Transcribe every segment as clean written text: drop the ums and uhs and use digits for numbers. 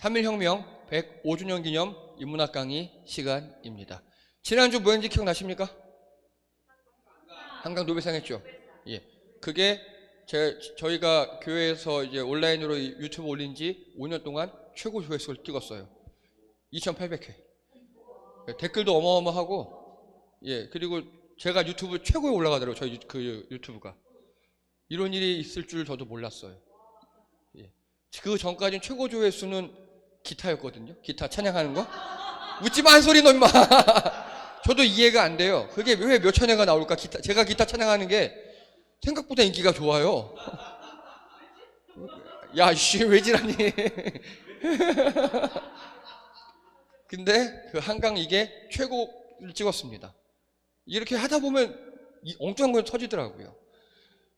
3.1혁명 105주년 기념 인문학 강의 시간입니다. 지난주 뭐였는지 기억나십니까? 한강 노벨상 했죠? 예. 그게 저희가 교회에서 이제 온라인으로 유튜브 올린 지 5년 동안 최고 조회수를 찍었어요. 2,800회. 댓글도 어마어마하고, 예. 그리고 제가 유튜브 최고에 올라가더라고요. 저희 그 유튜브가. 이런 일이 있을 줄 저도 몰랐어요. 예. 그 전까지는 최고 조회수는 기타였거든요. 기타 찬양하는 거. 웃지 마, 한 소리 너 임마. 저도 이해가 안 돼요. 그게 왜 몇 천회가 나올까? 제가 기타 찬양하는 게 생각보다 인기가 좋아요. 야, 씨, 왜 지라니. 근데 그 한강 이게 최고를 찍었습니다. 이렇게 하다 보면 엉뚱한 건 터지더라고요.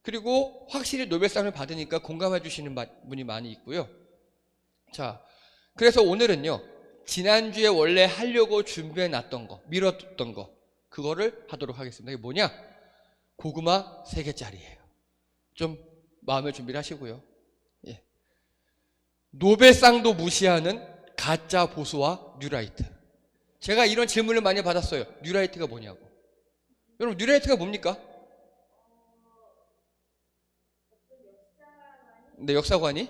그리고 확실히 노벨상을 받으니까 공감해 주시는 분이 많이 있고요. 자, 그래서 오늘은요, 지난주에 원래 하려고 준비해 놨던 거, 미뤘던 거, 그거를 하도록 하겠습니다. 이게 뭐냐? 고구마 3개짜리예요. 좀 마음의 준비를 하시고요. 예. 노벨상도 무시하는 가짜 보수와 뉴라이트. 제가 이런 질문을 많이 받았어요. 뉴라이트가 뭐냐고. 여러분, 뉴라이트가 뭡니까? 네, 역사관이?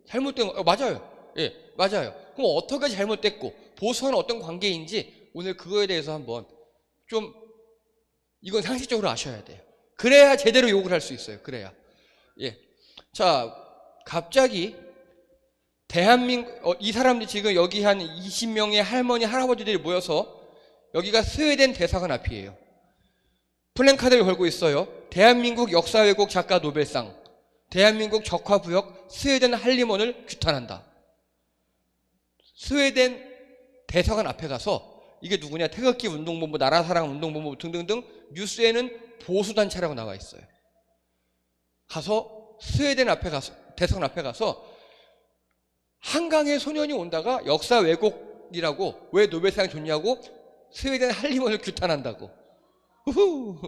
잘못된 거, 맞아요. 예, 맞아요. 그럼 어떻게 잘못됐고, 보수와는 어떤 관계인지 오늘 그거에 대해서 한번 좀, 이건 상식적으로 아셔야 돼요. 그래야 제대로 욕을 할 수 있어요. 그래야. 예. 자, 갑자기 대한민국, 이 사람들이 지금 여기 한 20명의 할머니, 할아버지들이 모여서 여기가 스웨덴 대사관 앞이에요. 플랜카드를 걸고 있어요. 대한민국 역사 왜곡 작가 노벨상, 대한민국 적화부역 스웨덴 할리먼을 규탄한다. 스웨덴 대사관 앞에 가서 이게 누구냐? 태극기 운동본부, 나라사랑 운동본부 등등등 뉴스에는 보수단체라고 나와 있어요. 가서 스웨덴 앞에 가서, 대사관 앞에 가서 한강에 소년이 온다가 역사 왜곡이라고, 왜 노벨상이 줬냐고 스웨덴 할리먼을 규탄한다고. 우후.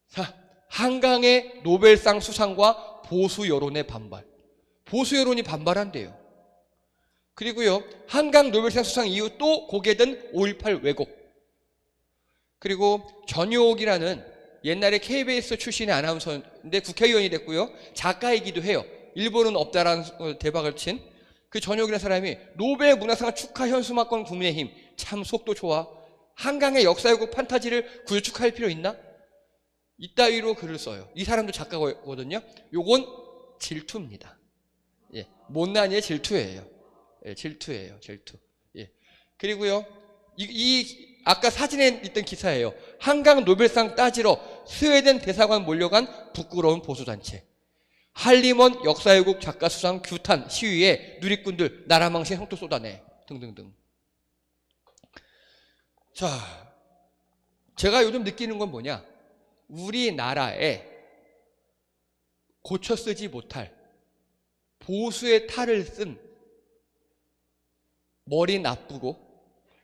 자, 한강의 노벨상 수상과 보수 여론의 반발. 보수 여론이 반발한대요. 그리고요, 한강 노벨상 수상 이후 또 고개든 5.18 왜곡. 그리고 전효옥이라는 옛날에 KBS 출신의 아나운서인데 국회의원이 됐고요, 작가이기도 해요. 일본은 없다라는 대박을 친 그 전효옥이라는 사람이 노벨 문학상 축하 현수막권 국민의힘, 참 속도 좋아. 한강의 역사 왜곡 판타지를 구축할 필요 있나? 이따위로 글을 써요. 이 사람도 작가거든요. 요건 질투입니다. 예, 못난이의 질투예요. 예, 질투예요. 질투. 예. 그리고요, 아까 사진에 있던 기사예요. 한강 노벨상 따지러 스웨덴 대사관 몰려간 부끄러운 보수단체. 할리먼 역사 왜곡 작가 수상 규탄 시위에 누리꾼들 나라망신 성토 쏟아내 등등등. 자, 제가 요즘 느끼는 건 뭐냐? 우리나라에 고쳐 쓰지 못할 보수의 탈을 쓴 머리 나쁘고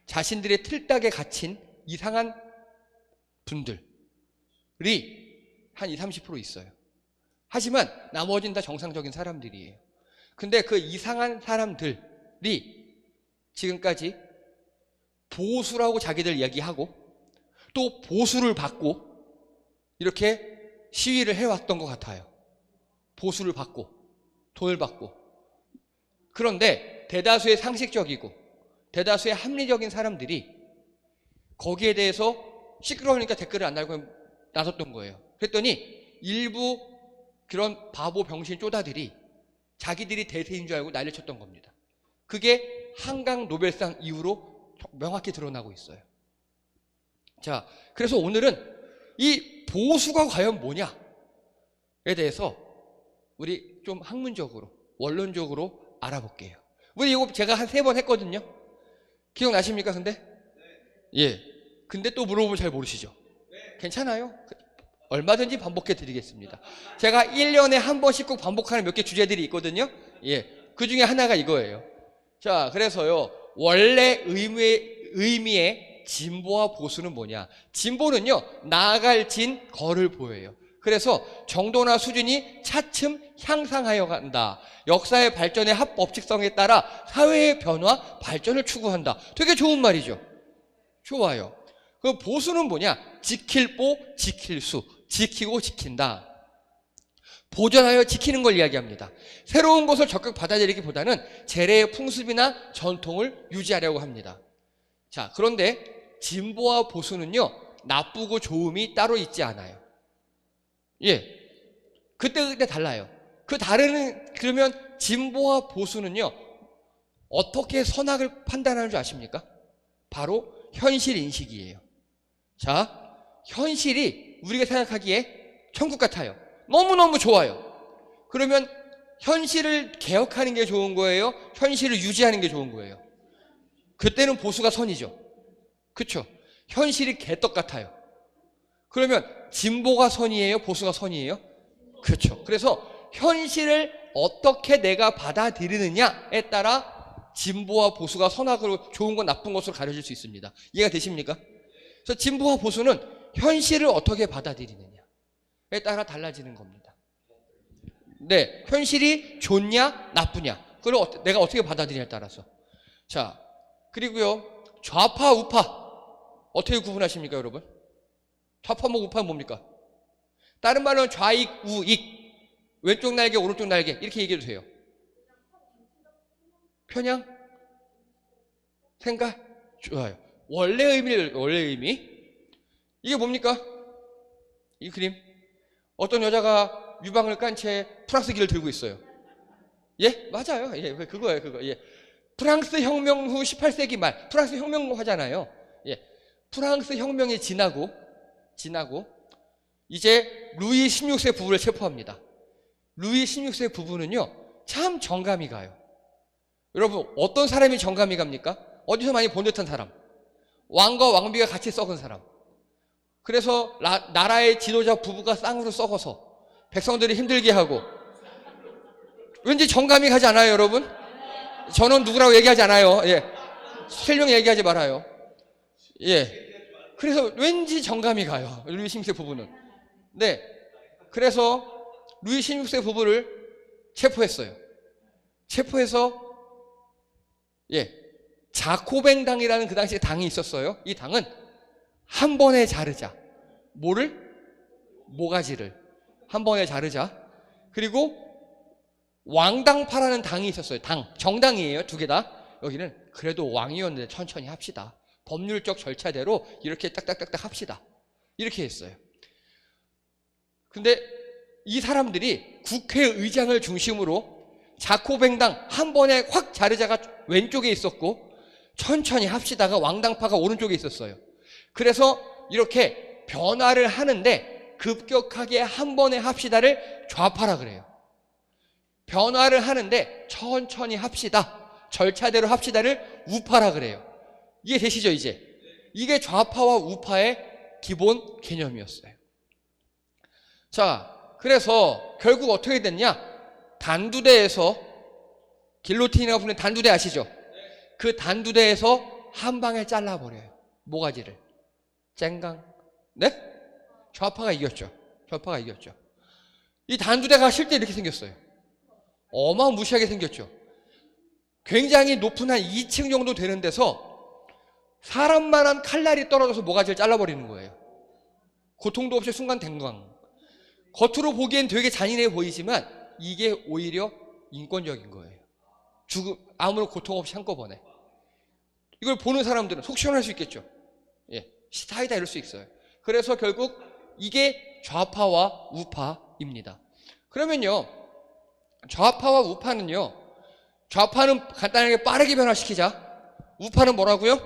자신들의 틀딱에 갇힌 이상한 분들이 한 20, 30% 있어요. 하지만 나머지는 다 정상적인 사람들이에요. 근데 그 이상한 사람들이 지금까지 보수라고 자기들 이야기하고 또 보수를 받고 이렇게 시위를 해왔던 것 같아요. 보수를 받고 돈을 받고. 그런데 대다수의 상식적이고 대다수의 합리적인 사람들이 거기에 대해서 시끄러우니까 댓글을 안 달고 나섰던 거예요. 그랬더니 일부 그런 바보 병신 쪼다들이 자기들이 대세인 줄 알고 난리를 쳤던 겁니다. 그게 한강 노벨상 이후로 명확히 드러나고 있어요. 자, 그래서 오늘은 이 보수가 과연 뭐냐에 대해서 우리 좀 학문적으로, 원론적으로 알아볼게요. 우리 이거 제가 한 3번 했거든요. 기억나십니까, 근데? 예. 근데 또 물어보면 잘 모르시죠? 괜찮아요. 얼마든지 반복해 드리겠습니다. 제가 1년에 한 번씩 꼭 반복하는 몇 개 주제들이 있거든요. 예. 그 중에 하나가 이거예요. 자, 그래서요, 원래 의미의 진보와 보수는 뭐냐? 진보는요, 나아갈 진, 걸을 보여요. 그래서 정도나 수준이 차츰 향상하여 간다. 역사의 발전의 합법칙성에 따라 사회의 변화, 발전을 추구한다. 되게 좋은 말이죠. 좋아요. 그 보수는 뭐냐? 지킬 보, 지킬 수. 지키고 지킨다. 보존하여 지키는 걸 이야기합니다. 새로운 것을 적극 받아들이기보다는 재래의 풍습이나 전통을 유지하려고 합니다. 자, 그런데 진보와 보수는요, 나쁘고 좋음이 따로 있지 않아요. 예. 그때 달라요. 그러면 진보와 보수는요, 어떻게 선악을 판단하는 줄 아십니까? 바로 현실 인식이에요. 자, 현실이 우리가 생각하기에 천국 같아요. 너무너무 좋아요. 그러면 현실을 개혁하는 게 좋은 거예요? 현실을 유지하는 게 좋은 거예요? 그때는 보수가 선이죠. 그렇죠? 현실이 개떡 같아요. 그러면 진보가 선이에요? 보수가 선이에요? 그렇죠. 그래서 현실을 어떻게 내가 받아들이느냐에 따라 진보와 보수가 선악으로 좋은 것 나쁜 것으로 가려질 수 있습니다. 이해가 되십니까? 그래서 진보와 보수는 현실을 어떻게 받아들이느냐에 따라 달라지는 겁니다. 네, 현실이 좋냐 나쁘냐 그걸 내가 어떻게 받아들이냐에 따라서. 자, 그리고요, 좌파 우파 어떻게 구분하십니까, 여러분? 좌파목 우파는 뭡니까? 다른 말로는 좌익 우익, 왼쪽 날개 오른쪽 날개 이렇게 얘기해도 돼요. 편향? 생각? 좋아요. 원래 의미 이게 뭡니까? 이 그림 어떤 여자가 유방을 깐 채 프랑스기를 들고 있어요. 예? 맞아요. 예, 그거예요. 그거. 예. 프랑스 혁명 후 18세기 말 프랑스 혁명 하잖아요. 예. 프랑스 혁명이 지나고 이제 루이 16세 부부를 체포합니다. 루이 16세 부부는요, 참 정감이 가요. 여러분, 어떤 사람이 정감이 갑니까? 어디서 많이 본 듯한 사람. 왕과 왕비가 같이 썩은 사람. 그래서 나라의 지도자 부부가 쌍으로 썩어서 백성들이 힘들게 하고, 왠지 정감이 가지 않아요, 여러분? 저는 누구라고 얘기하지 않아요. 예. 설령 얘기하지 말아요. 예. 그래서 왠지 정감이 가요, 루이 16세 부부는. 네. 그래서 루이 16세 부부를 체포했어요. 체포해서, 예. 자코뱅당이라는 그 당시에 당이 있었어요. 이 당은 한 번에 자르자. 모가지를. 한 번에 자르자. 그리고 왕당파라는 당이 있었어요. 정당이에요. 두 개 다. 여기는 그래도 왕이었는데 천천히 합시다. 법률적 절차대로 이렇게 딱딱딱딱 합시다. 이렇게 했어요. 근데 이 사람들이 국회의장을 중심으로 자코뱅당 한 번에 확 자르자가 왼쪽에 있었고 천천히 합시다가 왕당파가 오른쪽에 있었어요. 그래서 이렇게 변화를 하는데 급격하게 한 번에 합시다를 좌파라 그래요. 변화를 하는데 천천히 합시다, 절차대로 합시다를 우파라 그래요. 이해되시죠, 이제? 이게 좌파와 우파의 기본 개념이었어요. 자, 그래서 결국 어떻게 됐냐? 단두대에서, 길로틴이라고 부르는 단두대 아시죠? 그 단두대에서 한 방에 잘라버려요. 모가지를. 쨍강. 네? 좌파가 이겼죠. 좌파가 이겼죠. 이 단두대가 실제 이렇게 생겼어요. 어마무시하게 생겼죠. 굉장히 높은 한 2층 정도 되는 데서 사람만한 칼날이 떨어져서 모가지를 잘라버리는 거예요. 고통도 없이 순간 댕강. 겉으로 보기엔 되게 잔인해 보이지만 이게 오히려 인권적인 거예요. 아무런 고통 없이 한꺼번에. 이걸 보는 사람들은 속 시원할 수 있겠죠. 예, 사이다 이럴 수 있어요. 그래서 결국 이게 좌파와 우파입니다. 그러면요, 좌파와 우파는요, 좌파는 간단하게 빠르게 변화시키자. 우파는 뭐라고요?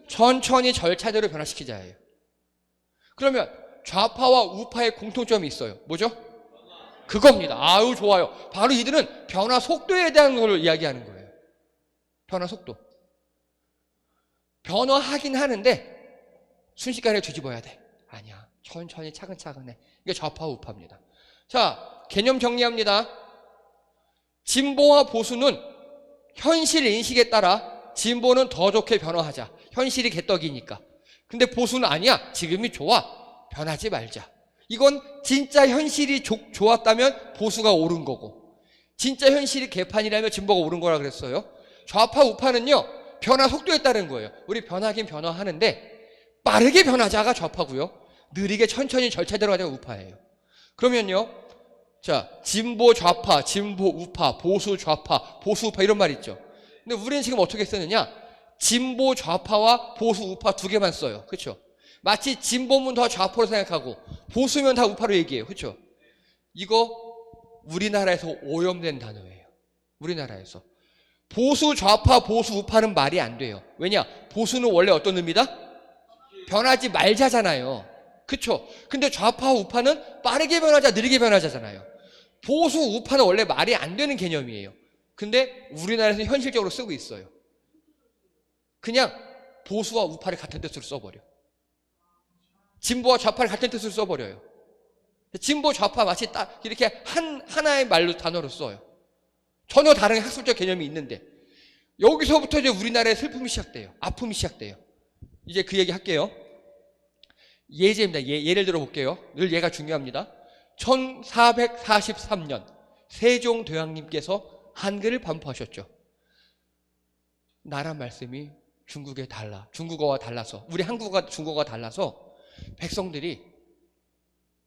천천히 절차대로 변화시키자예요. 그러면 좌파와 우파의 공통점이 있어요. 뭐죠? 그겁니다. 아유, 좋아요. 바로 이들은 변화 속도에 대한 걸 이야기하는 거예요. 변화 속도. 변화하긴 하는데 순식간에 뒤집어야 돼. 아니야. 천천히 차근차근 해. 이게 좌파 우파입니다. 자, 개념 정리합니다. 진보와 보수는 현실 인식에 따라 진보는 더 좋게 변화하자. 현실이 개떡이니까. 근데 보수는 아니야. 지금이 좋아. 변하지 말자. 이건 진짜 현실이 좋았다면 보수가 옳은 거고, 진짜 현실이 개판이라면 진보가 옳은 거라 그랬어요. 좌파 우파는요, 변화 속도에 따른 거예요. 우리 변하긴 변화하는데 빠르게 변하자가 좌파고요, 느리게 천천히 절차대로 가자가 우파예요. 그러면요, 자, 진보 좌파, 진보 우파, 보수 좌파, 보수 우파 이런 말 있죠. 근데 우리는 지금 어떻게 쓰느냐? 진보 좌파와 보수 우파 두 개만 써요. 그렇죠? 마치 진보면 더 좌파로 생각하고 보수면 다 우파로 얘기해요. 그렇죠? 이거 우리나라에서 오염된 단어예요. 우리나라에서 보수 좌파, 보수 우파는 말이 안 돼요. 왜냐? 보수는 원래 어떤 의미다? 변하지 말자잖아요. 그렇죠? 근데 좌파 우파는 빠르게 변하자, 느리게 변하자잖아요. 보수 우파는 원래 말이 안 되는 개념이에요. 근데 우리나라에서 현실적으로 쓰고 있어요. 그냥 보수와 우파를 같은 뜻으로 써버려. 진보와 좌파를 같은 뜻으로 써버려요. 진보 좌파 마치 딱 이렇게 하나의 말로 단어로 써요. 전혀 다른 학술적 개념이 있는데, 여기서부터 이제 우리나라의 슬픔이 시작돼요. 아픔이 시작돼요. 이제 그 얘기 할게요. 예제입니다. 예를 들어 볼게요. 늘 예가 중요합니다. 1443년 세종대왕님께서 한글을 반포하셨죠. 나라 말씀이 중국어와 달라서, 우리 한국어가 중국어가 달라서 백성들이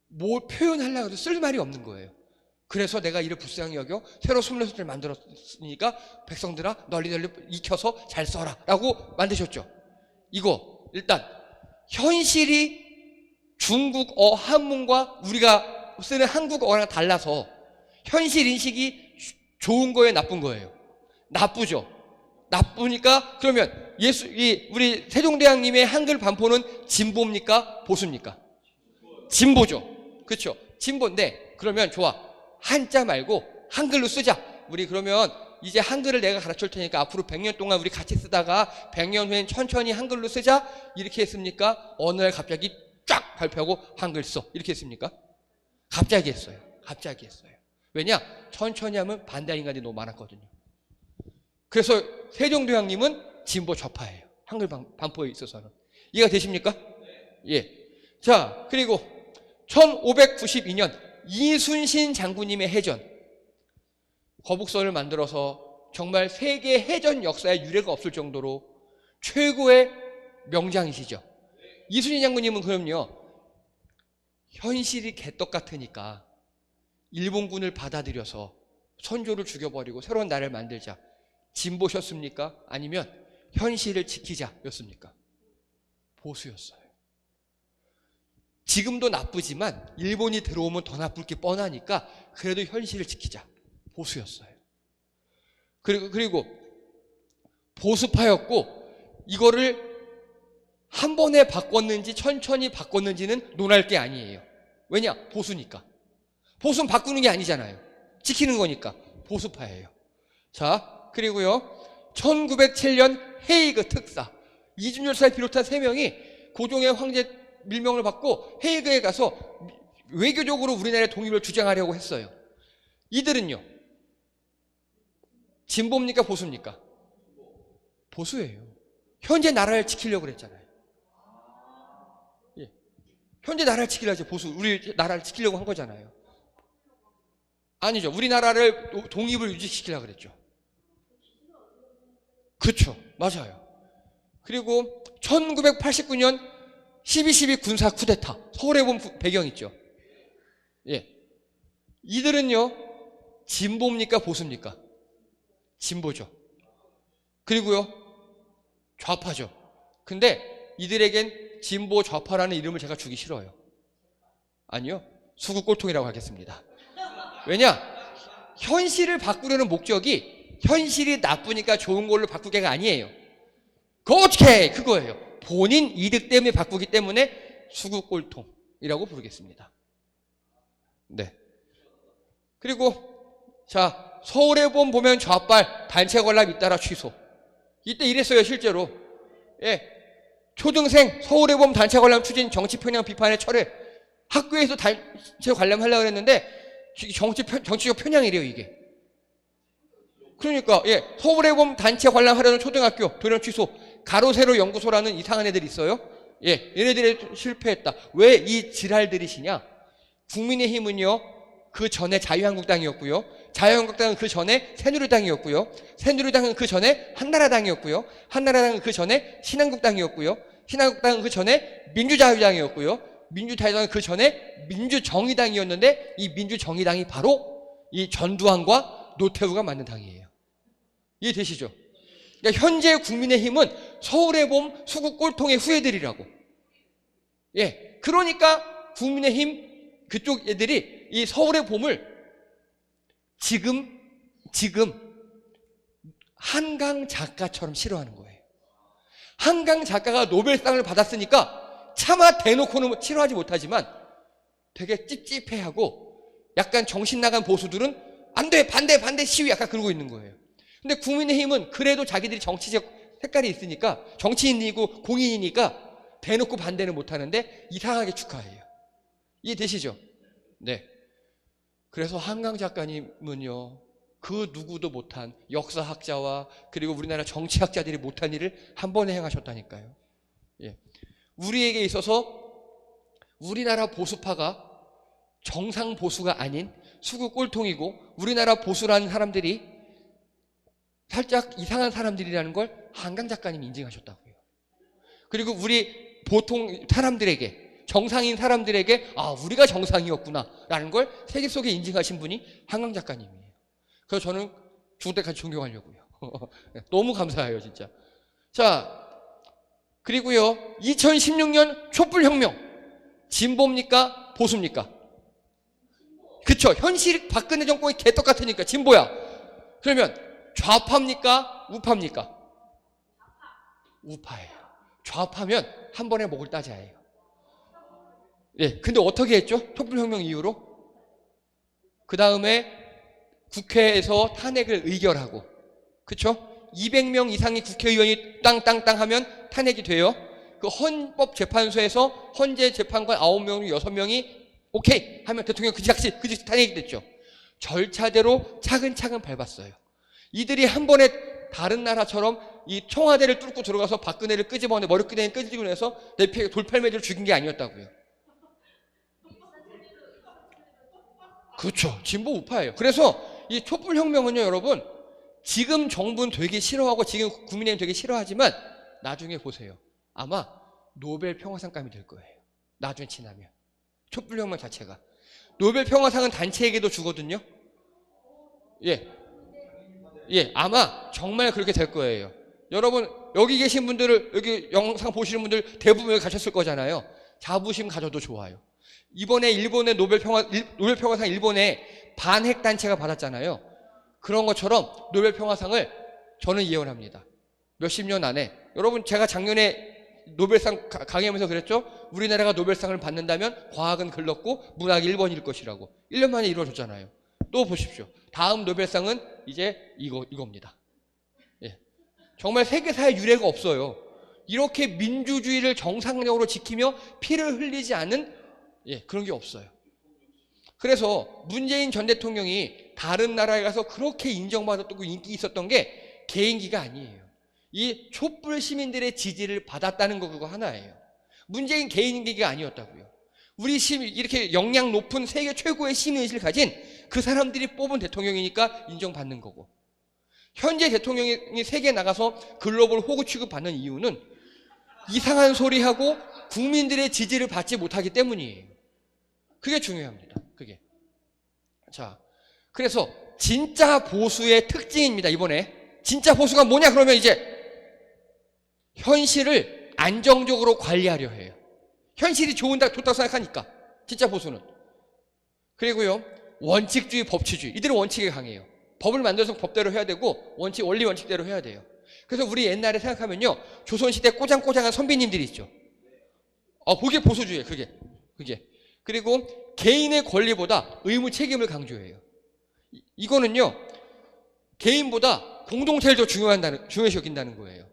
뭘 표현하려고 해도 쓸 말이 없는 거예요. 그래서 내가 이를 불쌍히 여겨 새로 숨레소를 만들었으니까 백성들아 널리 익혀서 잘 써라 라고 만드셨죠. 이거 일단 현실이 중국어 한문과 우리가 쓰는 한국어랑 달라서 현실 인식이 좋은 거예요, 나쁜 거예요? 나쁘죠. 나쁘니까 그러면 우리 세종대왕님의 한글 반포는 진보입니까? 보수입니까? 진보죠. 그렇죠? 진보인데 그러면 좋아, 한자 말고 한글로 쓰자. 우리 그러면 이제 한글을 내가 가르칠 테니까 앞으로 100년 동안 우리 같이 쓰다가 100년 후엔 천천히 한글로 쓰자. 이렇게 했습니까? 어느 날 갑자기 쫙 발표하고 한글 써. 이렇게 했습니까? 갑자기 했어요. 갑자기 했어요. 왜냐? 천천히 하면 반대하는 인간이 너무 많았거든요. 그래서 세종대왕님은 진보 좌파예요. 한글 반포에 있어서는. 이해가 되십니까? 예. 자, 그리고 1592년 이순신 장군님의 해전, 거북선을 만들어서 정말 세계 해전 역사에 유례가 없을 정도로 최고의 명장이시죠. 이순신 장군님은 그럼요, 현실이 개떡 같으니까 일본군을 받아들여서 선조를 죽여버리고 새로운 나라를 만들자. 진보셨습니까? 아니면 현실을 지키자 였습니까? 보수였어요. 지금도 나쁘지만 일본이 들어오면 더 나쁠 게 뻔하니까 그래도 현실을 지키자. 보수였어요. 그리고 보수파였고, 이거를 한 번에 바꿨는지 천천히 바꿨는지는 논할 게 아니에요. 왜냐? 보수니까. 보수는 바꾸는 게 아니잖아요. 지키는 거니까. 보수파예요. 자, 그리고요, 1907년 헤이그 특사, 이준 열사를 비롯한 3명이 고종의 황제 밀명을 받고 헤이그에 가서 외교적으로 우리나라의 독립을 주장하려고 했어요. 이들은요, 진보입니까? 보수입니까? 보수예요. 현재 나라를 지키려고 그랬잖아요. 예. 현재 나라를 지키려고 했죠. 보수. 우리 나라를 지키려고 한 거잖아요. 아니죠. 우리나라를 독립을 유지시키려고 그랬죠. 그렇죠. 맞아요. 그리고 1989년 12.12 군사 쿠데타, 서울에 본 배경 있죠. 예. 이들은요, 진보입니까? 보수입니까? 진보죠. 그리고요, 좌파죠. 근데 이들에겐 진보 좌파라는 이름을 제가 주기 싫어요. 아니요, 수구꼴통이라고 하겠습니다. 왜냐? 현실을 바꾸려는 목적이 현실이 나쁘니까 좋은 걸로 바꾸기가 아니에요. 그거 어떻게 해? 그거예요. 본인 이득 때문에 바꾸기 때문에 수구꼴통이라고 부르겠습니다. 네. 그리고 자, 서울에 보면 좌빨, 단체 관람 잇따라 취소. 이때 이랬어요, 실제로. 예. 초등생 서울에 보면 단체 관람 추진 정치 편향 비판에 철회. 학교에서 단체 관람하려고 했는데 정치적 편향이래요, 이게. 그러니까, 예, 서울에 보면 단체 관람하려는 초등학교 도령 취소. 가로 세로 연구소라는 이상한 애들이 있어요. 예, 얘네들이 실패했다. 왜 이 지랄들이시냐? 국민의힘은요, 그 전에 자유한국당이었고요. 자유한국당은 그 전에 새누리당이었고요. 새누리당은 그 전에 한나라당이었고요. 한나라당은 그 전에 신한국당이었고요. 신한국당은 그 전에 민주자유당이었고요. 민주자유당은 그 전에 민주정의당이었는데 이 민주정의당이 바로 이 전두환과 노태우가 만든 당이에요. 이해되시죠? 그러니까 현재 국민의힘은 서울의 봄, 수구 꼴통의 후예들이라고. 예, 그러니까 국민의힘 그쪽 애들이 이 서울의 봄을 지금 한강 작가처럼 싫어하는 거예요. 한강 작가가 노벨상을 받았으니까 차마 대놓고는 싫어하지 못하지만 되게 찝찝해하고 약간 정신 나간 보수들은 안 돼, 반대 시위 약간 그러고 있는 거예요. 근데 국민의힘은 그래도 자기들이 정치적 색깔이 있으니까 정치인이고 공인이니까 대놓고 반대는 못하는데 이상하게 축하해요. 이해되시죠? 네. 그래서 한강 작가님은요, 그 누구도 못한 역사학자와 그리고 우리나라 정치학자들이 못한 일을 한 번에 행하셨다니까요. 예. 우리에게 있어서 우리나라 보수파가 정상 보수가 아닌 수구 꼴통이고 우리나라 보수라는 사람들이 살짝 이상한 사람들이라는 걸 한강 작가님이 인증하셨다고요. 그리고 우리 보통 사람들에게, 정상인 사람들에게 우리가 정상이었구나 라는 걸 세계 속에 인증하신 분이 한강 작가님이에요. 그래서 저는 죽을 때까지 존경하려고요. 너무 감사해요, 진짜. 자, 그리고요, 2016년 촛불혁명, 진보입니까? 보수입니까? 그쵸. 현실 박근혜 정권이 개떡같으니까 진보야. 그러면 좌파입니까? 우파입니까? 우파예요. 좌파면 한 번에 목을 따자예요. 예, 근데 어떻게 했죠? 촛불혁명 이후로? 그 다음에 국회에서 탄핵을 의결하고, 그쵸? 200명 이상의 국회의원이 땅땅땅 하면 탄핵이 돼요. 그 헌법재판소에서 헌재 재판관 9명 중 6명이 오케이 하면 대통령 그지같이 탄핵이 됐죠. 절차대로 차근차근 밟았어요. 이들이 한 번에 다른 나라처럼 이 청와대를 뚫고 들어가서 박근혜를 끄집어내 머리끄댕이 끄집어 내서 내피에 돌팔매를 죽인 게 아니었다고요. 그렇죠. 진보 우파예요. 그래서 이 촛불혁명은요, 여러분, 지금 정부는 되게 싫어하고 지금 국민의힘 되게 싫어하지만 나중에 보세요. 아마 노벨 평화상감이 될 거예요. 나중에 지나면. 촛불혁명 자체가. 노벨 평화상은 단체에게도 주거든요. 예, 아마 정말 그렇게 될 거예요. 여러분, 여기 계신 분들을, 여기 영상 보시는 분들 대부분 여기 가셨을 거잖아요. 자부심 가져도 좋아요. 이번에 일본의 노벨 평화상 일본에 반핵 단체가 받았잖아요. 그런 것처럼 노벨 평화상을 저는 예언합니다. 몇십 년 안에. 여러분, 제가 작년에 노벨상 강의하면서 그랬죠? 우리나라가 노벨상을 받는다면 과학은 글렀고 문학이 1번일 것이라고. 1년 만에 이루어졌잖아요. 또 보십시오. 다음 노벨상은 이제 이겁니다. 예. 정말 세계사에 유례가 없어요. 이렇게 민주주의를 정상적으로 지키며 피를 흘리지 않는 그런 게 없어요. 그래서 문재인 전 대통령이 다른 나라에 가서 그렇게 인정받았고 인기 있었던 게 개인기가 아니에요. 이 촛불 시민들의 지지를 받았다는 거 그거 하나예요. 문재인 개인기가 아니었다고요. 우리 시민, 이렇게 역량 높은 세계 최고의 시민의식을 가진 그 사람들이 뽑은 대통령이니까 인정받는 거고, 현재 대통령이 세계에 나가서 글로벌 호구 취급받는 이유는 이상한 소리하고 국민들의 지지를 받지 못하기 때문이에요. 그게 중요합니다. 그게. 자, 그래서 진짜 보수의 특징입니다. 이번에 진짜 보수가 뭐냐 그러면 이제 현실을 안정적으로 관리하려 해요. 현실이 좋다고 생각하니까. 진짜 보수는. 그리고요, 원칙주의, 법치주의. 이들은 원칙에 강해요. 법을 만들어서 법대로 해야 되고 원리 원칙대로 해야 돼요. 그래서 우리 옛날에 생각하면요, 조선시대 꼬장꼬장한 선비님들이 있죠. 그게 보수주의예요. 그게. 그리고 개인의 권리보다 의무 책임을 강조해요. 이거는요, 개인보다 공동체를 더 중요시 여긴다는 거예요.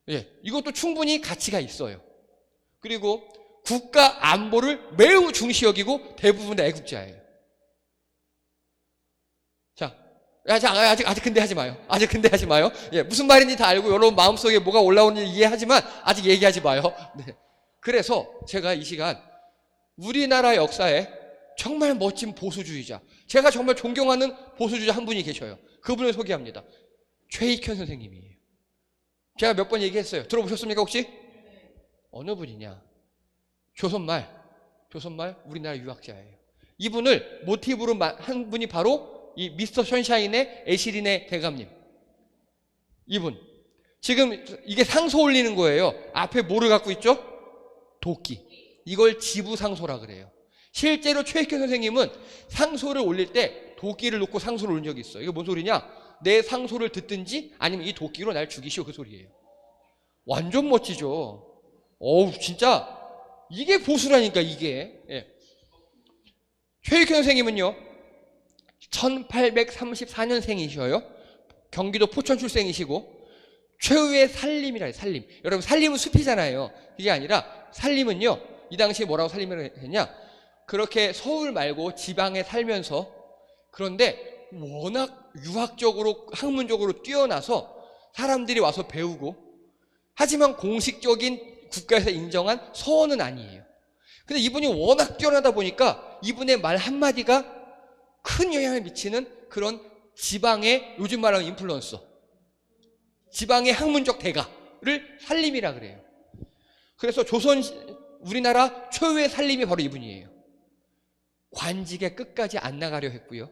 예, 이것도 충분히 가치가 있어요. 그리고 국가 안보를 매우 중시 여기고 대부분 다 애국자예요. 자, 아직 근데 하지 마요. 예, 무슨 말인지 다 알고 여러분 마음속에 뭐가 올라오는지 이해하지만 아직 얘기하지 마요. 네. 그래서 제가 이 시간 우리나라 역사에 정말 멋진 보수주의자, 제가 정말 존경하는 보수주의자 한 분이 계셔요. 그분을 소개합니다. 최익현 선생님이에요. 제가 몇 번 얘기했어요. 들어보셨습니까 혹시? 어느 분이냐? 조선말 우리나라 유학자예요. 이분을 모티브로 한 분이 바로 이 미스터 션샤인의 애시린의 대감님. 이분. 지금 이게 상소 올리는 거예요. 앞에 뭐를 갖고 있죠? 도끼. 이걸 지부상소라 그래요. 실제로 최익현 선생님은 상소를 올릴 때 도끼를 놓고 상소를 올린 적이 있어요. 이게 뭔 소리냐? 내 상소를 듣든지 아니면 이 도끼로 날 죽이시오, 그 소리예요. 완전 멋지죠. 어우, 진짜 이게 보수라니까, 이게. 예. 최익현 선생님은요 1834년생이셔요. 경기도 포천 출생이시고 최후의 살림이라 해요. 살림. 여러분, 살림은 숲이잖아요. 그게 아니라 살림은요, 이 당시에 뭐라고 살림을 했냐, 그렇게 서울 말고 지방에 살면서, 그런데 워낙 유학적으로 학문적으로 뛰어나서 사람들이 와서 배우고, 하지만 공식적인 국가에서 인정한 서원은 아니에요. 근데 이분이 워낙 뛰어나다 보니까 이분의 말 한마디가 큰 영향을 미치는 그런 지방의, 요즘 말하는 인플루언서, 지방의 학문적 대가를 살림이라 그래요. 그래서 우리나라 최후의 살림이 바로 이분이에요. 관직에 끝까지 안 나가려 했고요.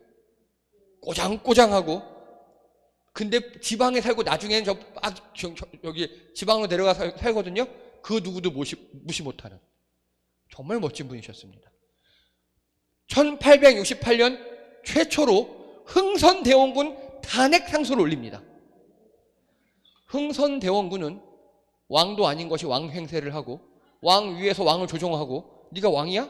꼬장꼬장하고, 근데 지방에 살고 나중에는 여기 지방으로 내려가서 살거든요. 그 누구도 무시 못하는 정말 멋진 분이셨습니다. 1868년 최초로 흥선대원군 탄핵 상소를 올립니다. 흥선대원군은 왕도 아닌 것이 왕 행세를 하고 왕 위에서 왕을 조종하고, 네가 왕이야?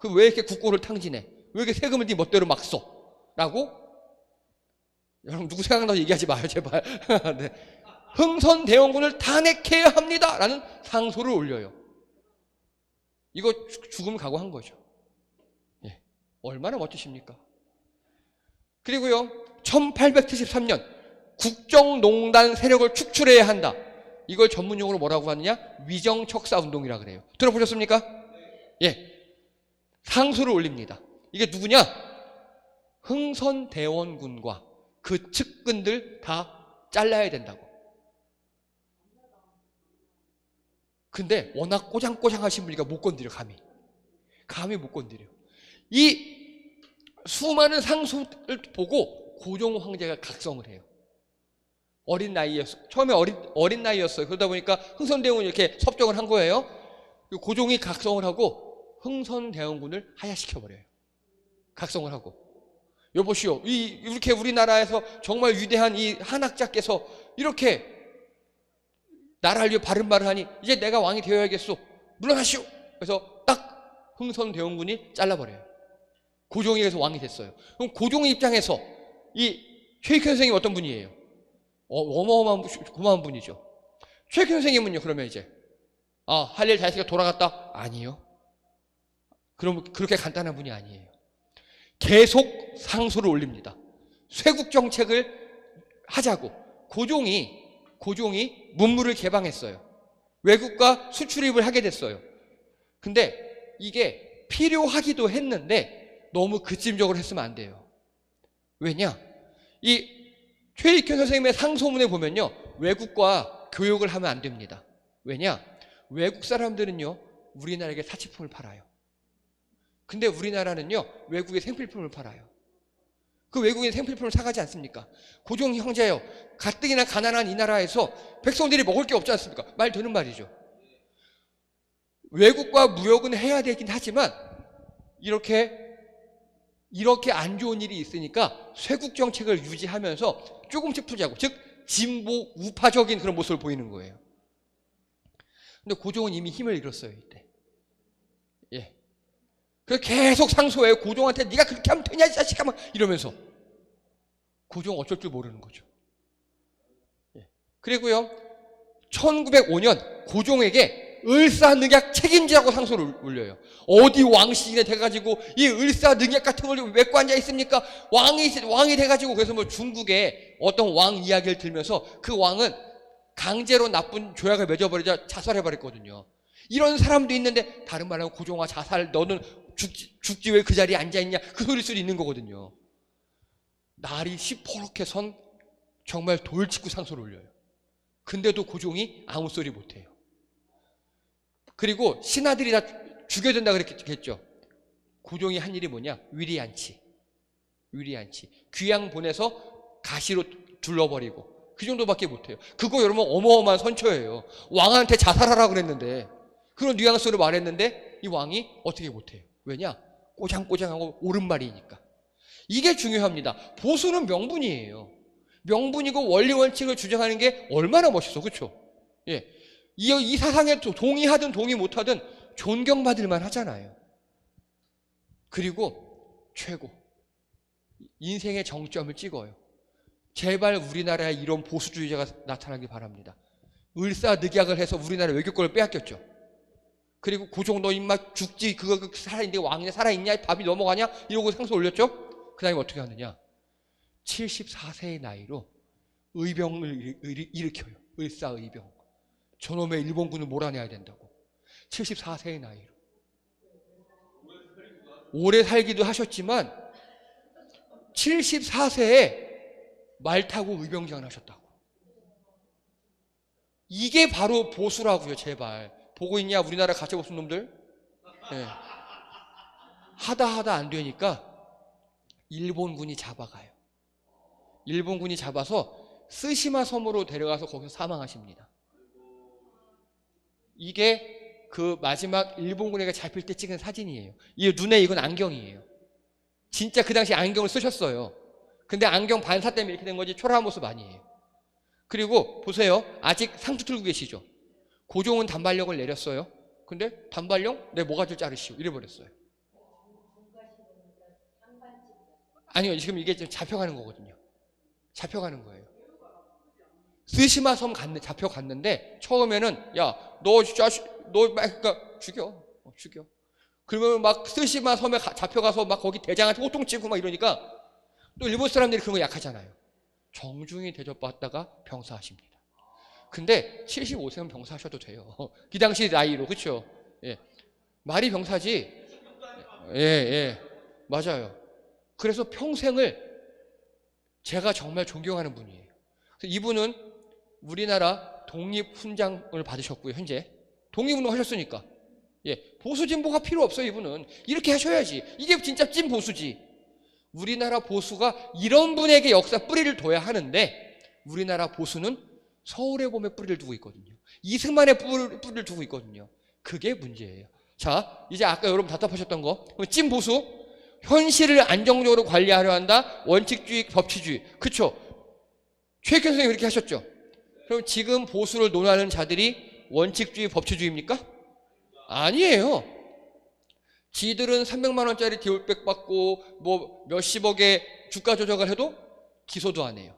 그럼 왜 이렇게 국고를 탕진해? 왜 이렇게 세금을 네 멋대로 막 써? 라고, 여러분 누구 생각나서 얘기하지 마요 제발. 네. 흥선대원군을 탄핵해야 합니다 라는 상소를 올려요. 이거 죽음을 각오한 거죠. 예. 얼마나 멋지십니까? 그리고요 1873년 국정농단 세력을 축출해야 한다. 이걸 전문용어로 뭐라고 하느냐? 위정척사운동이라 그래요. 들어보셨습니까? 예. 상소를 올립니다. 이게 누구냐? 흥선대원군과 그 측근들 다 잘라야 된다고. 근데 워낙 꼬장꼬장하신 분이니까 못 건드려, 감히 못 건드려. 이 수많은 상소를 보고 고종 황제가 각성을 해요. 어린 나이였어요. 처음에 어린 나이였어요. 그러다 보니까 흥선대원군이 이렇게 섭정을 한 거예요. 고종이 각성을 하고 흥선대원군을 하야시켜버려요. 각성을 하고. 여보시오, 이렇게 우리나라에서 정말 위대한 이 한학자께서 이렇게 나라를 위해 바른 말을 하니 이제 내가 왕이 되어야겠소. 물러나시오. 그래서 딱 흥선대원군이 잘라버려요. 고종이 그래서 왕이 됐어요. 그럼 고종의 입장에서 이 최익현 선생님이 어떤 분이에요? 어마어마한 고마운 분이죠. 최익현 선생님은요, 그러면 이제 할 일 잘했으니까 돌아갔다? 아니요. 그럼 그렇게 간단한 분이 아니에요. 계속 상소를 올립니다. 쇄국 정책을 하자고. 고종이 문물을 개방했어요. 외국과 수출입을 하게 됐어요. 근데 이게 필요하기도 했는데 너무 그찜적으로 했으면 안 돼요. 왜냐? 이 최익현 선생님의 상소문에 보면요, 외국과 교역을 하면 안 됩니다. 왜냐? 외국 사람들은요 우리나라에게 사치품을 팔아요. 근데 우리나라는요 외국에 생필품을 팔아요. 그 외국인 생필품을 사가지 않습니까? 고종 형제요, 가뜩이나 가난한 이 나라에서 백성들이 먹을 게 없지 않습니까? 말 되는 말이죠. 외국과 무역은 해야 되긴 하지만 이렇게 안 좋은 일이 있으니까 쇄국 정책을 유지하면서 조금씩 풀자고, 즉 진보 우파적인 그런 모습을 보이는 거예요. 근데 고종은 이미 힘을 잃었어요 이때. 예. 그래서 계속 상소해요. 고종한테 네가 그렇게 하면 되냐 이 자식아 막 이러면서. 고종은 어쩔 줄 모르는 거죠. 예. 그리고요 1905년 고종에게 을사늑약 책임지라고 상소를 올려요. 어디 왕실에 돼가지고 이 을사늑약 같은 걸 메고 앉아 있습니까? 왕이 돼가지고. 그래서 뭐 중국의 어떤 왕 이야기를 들면서 그 왕은 강제로 나쁜 조약을 맺어버리자 자살해버렸거든요. 이런 사람도 있는데, 다른 말로 고종아 자살, 너는 죽지 왜 그 자리에 앉아있냐, 그 소리일 수도 있는 거거든요. 날이 시퍼렇게 선 정말 돌직구 상소를 올려요. 근데도 고종이 아무 소리 못해요. 그리고 신하들이 다 죽여야 된다 그랬겠죠. 고종이 한 일이 뭐냐? 위리안치. 귀양 보내서 가시로 둘러버리고, 그 정도밖에 못해요. 그거 여러분 어마어마한 선처예요. 왕한테 자살하라 그랬는데, 그런 뉘앙스로 말했는데 이 왕이 어떻게 못해요? 왜냐? 꼬장꼬장하고 옳은 말이니까. 이게 중요합니다. 보수는 명분이에요. 명분이고 원리 원칙을 주장하는 게 얼마나 멋있어, 그렇죠? 예, 이 사상에 동의하든 동의 못하든 존경받을 만 하잖아요. 그리고 최고, 인생의 정점을 찍어요. 제발 우리나라에 이런 보수주의자가 나타나길 바랍니다. 을사늑약을 해서 우리나라 외교권을 빼앗겼죠. 그리고 고종 너 임마 죽지, 그거 살아있는데 왕이냐 살아있냐, 밥이 넘어가냐, 이러고 상소 올렸죠. 그 다음에 어떻게 하느냐? 74세의 나이로 의병을 일으켜요. 을사의병. 저놈의 일본군을 몰아내야 된다고. 74세의 나이로. 오래 살기도 하셨지만 74세에 말 타고 의병장을 하셨다고. 이게 바로 보수라고요. 제발 보고 있냐 우리나라 가짜보수 놈들. 네. 하다 안 되니까 일본군이 잡아가요. 일본군이 잡아서 스시마 섬으로 데려가서 거기서 사망하십니다. 이게 그 마지막 일본군에게 잡힐 때 찍은 사진이에요. 이 눈에 이건 안경이에요. 진짜 그 당시 안경을 쓰셨어요. 근데 안경 반사 때문에 이렇게 된 거지 초라한 모습 아니에요. 그리고 보세요. 아직 상투 틀고 계시죠? 고종은 단발령을 내렸어요. 근데 단발령? 내 모가지를 자르시오. 이래버렸어요. 아니요. 지금 이게 지금 잡혀가는 거거든요. 잡혀가는 거예요. 스시마 섬 잡혀갔는데 처음에는 야, 너 그러니까 죽여. 그러면 막 스시마 섬에 잡혀가서 막 거기 대장한테 호통치고 막 이러니까 또 일본 사람들이 그런 거 약하잖아요. 정중히 대접받다가 병사하십니다. 근데 75세면 병사하셔도 돼요. 그 당시 나이로, 그렇죠? 예, 말이 병사지. 예, 맞아요. 그래서 평생을 제가 정말 존경하는 분이에요. 그래서 이분은 우리나라 독립훈장을 받으셨고요. 현재 독립운동 하셨으니까. 예, 보수 진보가 필요 없어요. 이분은 이렇게 하셔야지. 이게 진짜 찐 보수지. 우리나라 보수가 이런 분에게 역사 뿌리를 둬야 하는데 우리나라 보수는 서울에 보면 뿌리를 두고 있거든요. 이승만의 뿌리를 두고 있거든요. 그게 문제예요. 자, 이제 아까 여러분 답답하셨던 거, 찐 보수, 현실을 안정적으로 관리하려 한다. 원칙주의, 법치주의. 그렇죠? 최익현 선생님 그렇게 하셨죠? 그럼 지금 보수를 논하는 자들이 원칙주의, 법치주의입니까? 아니에요. 지들은 300만 원짜리 디올백 받고 뭐 몇십억의 주가 조작을 해도 기소도 안 해요.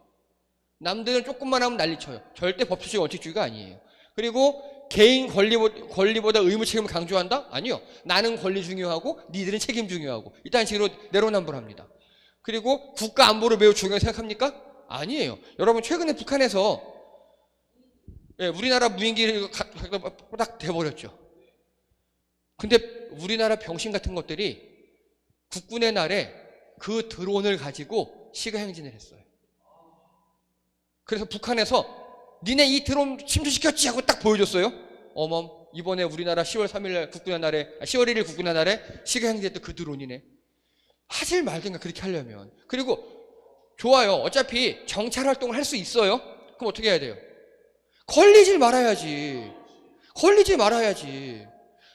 남들은 조금만 하면 난리쳐요. 절대 법치주의, 원칙주의가 아니에요. 그리고 개인 권리보다 의무 책임을 강조한다? 아니요. 나는 권리 중요하고 니들은 책임 중요하고 이딴 식으로 내로남불합니다. 그리고 국가 안보를 매우 중요하게 생각합니까? 아니에요. 여러분 최근에 북한에서 우리나라 무인기를 딱 돼버렸죠. 근데 우리나라 병신 같은 것들이 국군의 날에 그 드론을 가지고 시가행진을 했어요. 그래서 북한에서 니네 이 드론 침투시켰지 하고 딱 보여줬어요. 어멈, 이번에 우리나라 10월 3일 국군의 날에 10월 1일 국군의 날에 시가행진했던 그 드론이네. 하질 말든가 그렇게 하려면. 그리고 좋아요. 어차피 정찰 활동을 할 수 있어요. 그럼 어떻게 해야 돼요? 걸리지 말아야지.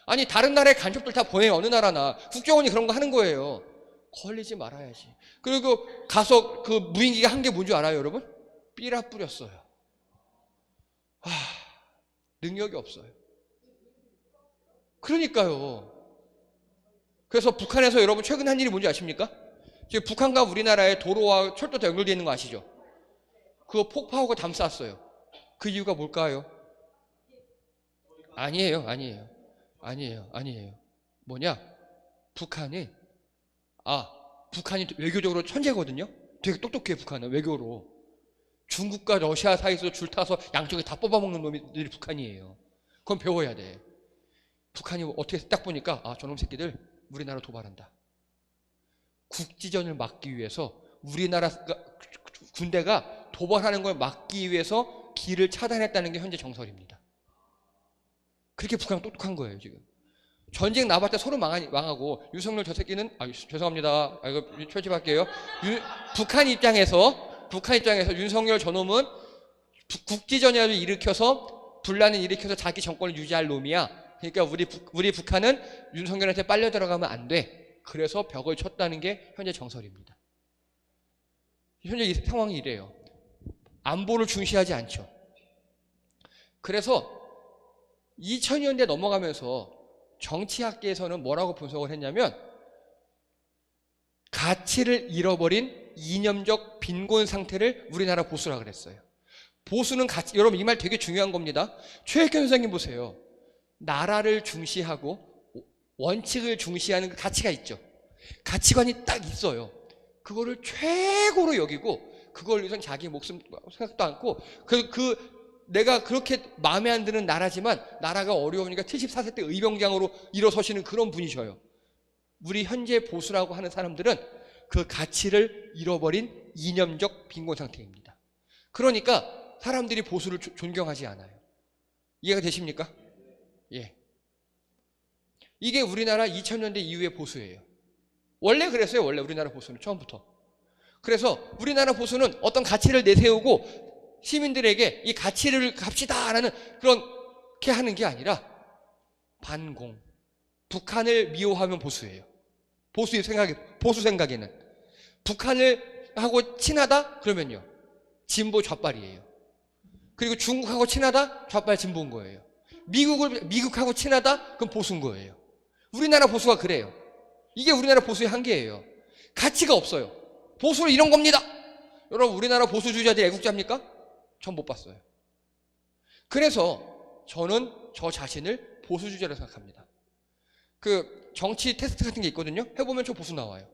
아니 다른 나라의 간첩들 다 보내요. 어느 나라나. 국정원이 그런 거 하는 거예요. 걸리지 말아야지. 그리고 가서 그 무인기가 한 게 뭔지 알아요, 여러분? 삐라 뿌렸어요. 능력이 없어요. 그러니까요. 그래서 북한에서 여러분 최근 한 일이 뭔지 아십니까? 지금 북한과 우리나라의 도로와 철도가 연결되어 있는 거 아시죠? 그거 폭파하고 담쌌어요. 그 이유가 뭘까요? 아니에요. 뭐냐? 북한이 외교적으로 천재거든요. 되게 똑똑해요. 북한은 외교로. 중국과 러시아 사이에서 줄 타서 양쪽에 다 뽑아먹는 놈들이 북한이에요. 그건 배워야 돼. 북한이 어떻게 딱 보니까 저놈 새끼들 우리나라 도발한다. 국지전을 막기 위해서 우리나라 군대가 도발하는 걸 막기 위해서 길을 차단했다는 게 현재 정설입니다. 그렇게 북한은 똑똑한 거예요, 지금. 전쟁 나봤자 서로 망하고, 윤석열 저 새끼는, 죄송합니다. 이거 편집할게요. 북한 입장에서 윤석열 저놈은 국지전을 일으켜서, 분란을 일으켜서 자기 정권을 유지할 놈이야. 그러니까 우리 북한은 윤석열한테 빨려 들어가면 안 돼. 그래서 벽을 쳤다는 게 현재 정설입니다. 현재 이 상황이 이래요. 안보를 중시하지 않죠. 그래서 2000년대 넘어가면서 정치학계에서는 뭐라고 분석을 했냐면, 가치를 잃어버린 이념적 빈곤 상태를 우리나라 보수라 그랬어요. 보수는 가치, 여러분 이 말 되게 중요한 겁니다. 최혁현 선생님 보세요. 나라를 중시하고 원칙을 중시하는 그 가치가 있죠. 가치관이 딱 있어요. 그거를 최고로 여기고, 그걸 위해서 자기 목숨 생각도 않고, 내가 그렇게 마음에 안 드는 나라지만 나라가 어려우니까 74세 때 의병장으로 일어서시는 그런 분이셔요. 우리 현재 보수라고 하는 사람들은 그 가치를 잃어버린 이념적 빈곤 상태입니다. 그러니까 사람들이 보수를 존경하지 않아요. 이해가 되십니까? 예. 이게 우리나라 2000년대 이후의 보수예요. 원래 그랬어요. 원래 우리나라 보수는 처음부터. 그래서 우리나라 보수는 어떤 가치를 내세우고 시민들에게 이 가치를 갑시다라는 그렇게 하는 게 아니라 반공. 북한을 미워하면 보수예요. 보수 생각에는 북한을 하고 친하다 그러면요, 진보 좌빨이에요. 그리고 중국하고 친하다, 좌빨 진보인 거예요. 미국하고 친하다, 그럼 보수인 거예요. 우리나라 보수가 그래요. 이게 우리나라 보수의 한계예요. 가치가 없어요. 보수는 이런 겁니다. 여러분, 우리나라 보수주의자들이 애국자입니까? 전 못 봤어요. 그래서 저는 저 자신을 보수주의자라고 생각합니다. 그 정치 테스트 같은 게 있거든요. 해보면 저 보수 나와요.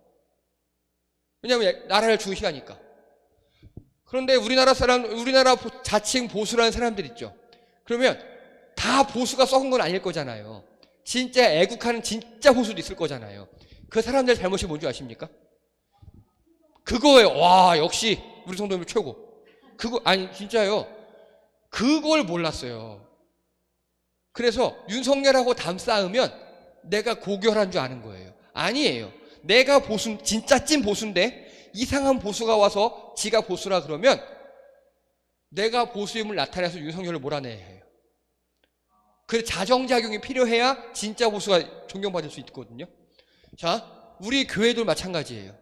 왜냐하면 나라를 중시하니까. 그런데 우리나라 자칭 보수라는 사람들 있죠. 그러면 다 보수가 썩은 건 아닐 거잖아요. 진짜 애국하는 진짜 보수도 있을 거잖아요. 그 사람들 잘못이 뭔지 아십니까? 그거예요. 와, 역시 우리 성도님 최고. 진짜요. 그걸 몰랐어요. 그래서 윤석열하고 담 쌓으면 내가 고결한 줄 아는 거예요. 아니에요. 내가 진짜 찐 보수인데 이상한 보수가 와서 지가 보수라 그러면 내가 보수임을 나타내서 윤석열을 몰아내야 해요. 그 자정작용이 필요해야 진짜 보수가 존경받을 수 있거든요. 자, 우리 교회도 마찬가지예요.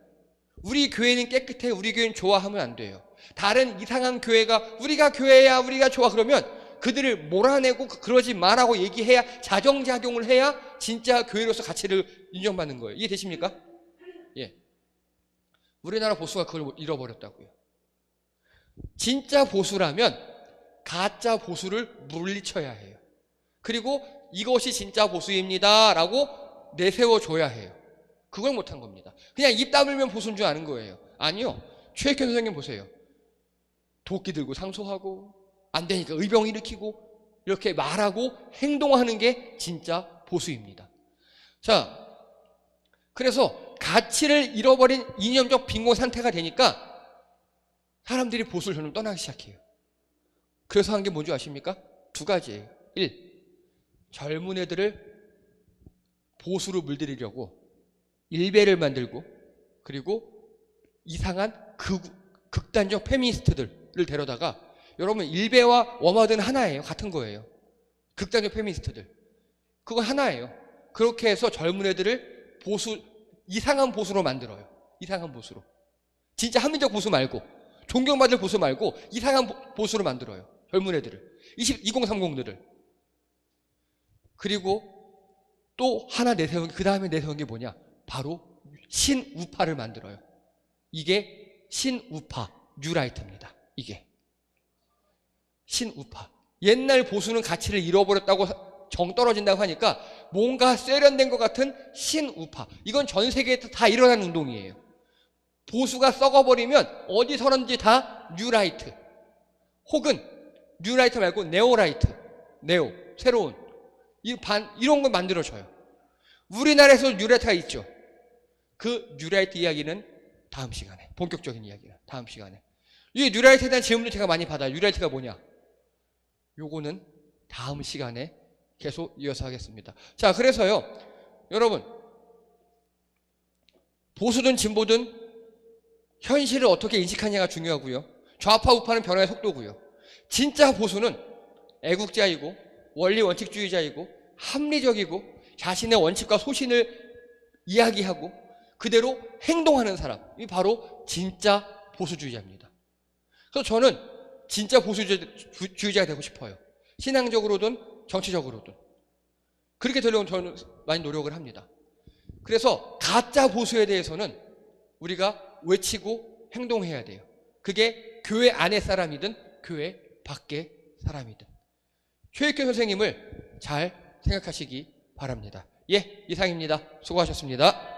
우리 교회는 깨끗해, 우리 교회는 좋아하면 안 돼요. 다른 이상한 교회가 우리가 교회야, 우리가 좋아 그러면 그들을 몰아내고 그러지 말라고 얘기해야, 자정작용을 해야 진짜 교회로서 가치를 인정받는 거예요. 이해되십니까? 예. 우리나라 보수가 그걸 잃어버렸다고요. 진짜 보수라면 가짜 보수를 물리쳐야 해요. 그리고 이것이 진짜 보수입니다 라고 내세워줘야 해요. 그걸 못한 겁니다. 그냥 입 다물면 보수인 줄 아는 거예요. 아니요. 최혁현 선생님 보세요. 도끼 들고 상소하고 안 되니까 의병 일으키고 이렇게 말하고 행동하는 게 진짜 보수입니다. 자, 그래서 가치를 잃어버린 이념적 빈곤 상태가 되니까 사람들이 보수를 점점 떠나기 시작해요. 그래서 한 게 뭔지 아십니까? 두 가지예요. 1. 젊은 애들을 보수로 물들이려고 일베를 만들고, 그리고 이상한 극단적 페미니스트들을 데려다가, 여러분 일베와 워마드는 하나예요. 같은 거예요. 극단적 페미니스트들. 그거 하나예요. 그렇게 해서 젊은 애들을 이상한 보수로 만들어요. 이상한 보수로. 진짜 합리적 보수 말고, 존경받을 보수 말고 이상한 보수로 만들어요. 젊은 애들을. 2030들을. 그리고 또 하나 그 다음에 내세운 게 뭐냐? 바로 신우파를 만들어요. 이게 신우파, 뉴라이트입니다. 이게 신우파. 옛날 보수는 가치를 잃어버렸다고 정 떨어진다고 하니까 뭔가 세련된 것 같은 신우파. 이건 전 세계에 다 일어난 운동이에요. 보수가 썩어버리면 어디서든지 다 뉴라이트, 혹은 뉴라이트 말고 네오라이트, 새로운 이런 걸 만들어줘요. 우리나라에서 뉴라이트가 있죠. 그 뉴라이트 이야기는 다음 시간에, 본격적인 이야기는 다음 시간에. 이 뉴라이트에 대한 질문을 제가 많이 받아요. 뉴라이트가 뭐냐? 요거는 다음 시간에 계속 이어서 하겠습니다. 자, 그래서요, 여러분, 보수든 진보든 현실을 어떻게 인식하냐가 중요하고요. 좌파 우파는 변화의 속도고요. 진짜 보수는 애국자이고 원리 원칙주의자이고 합리적이고 자신의 원칙과 소신을 이야기하고 그대로 행동하는 사람이 바로 진짜 보수주의자입니다. 그래서 저는 진짜 보수주의자가 되고 싶어요. 신앙적으로든 정치적으로든. 그렇게 되려고 저는 많이 노력을 합니다. 그래서 가짜 보수에 대해서는 우리가 외치고 행동해야 돼요. 그게 교회 안의 사람이든 교회 밖의 사람이든. 최익규 선생님을 잘 생각하시기 바랍니다. 예, 이상입니다. 수고하셨습니다.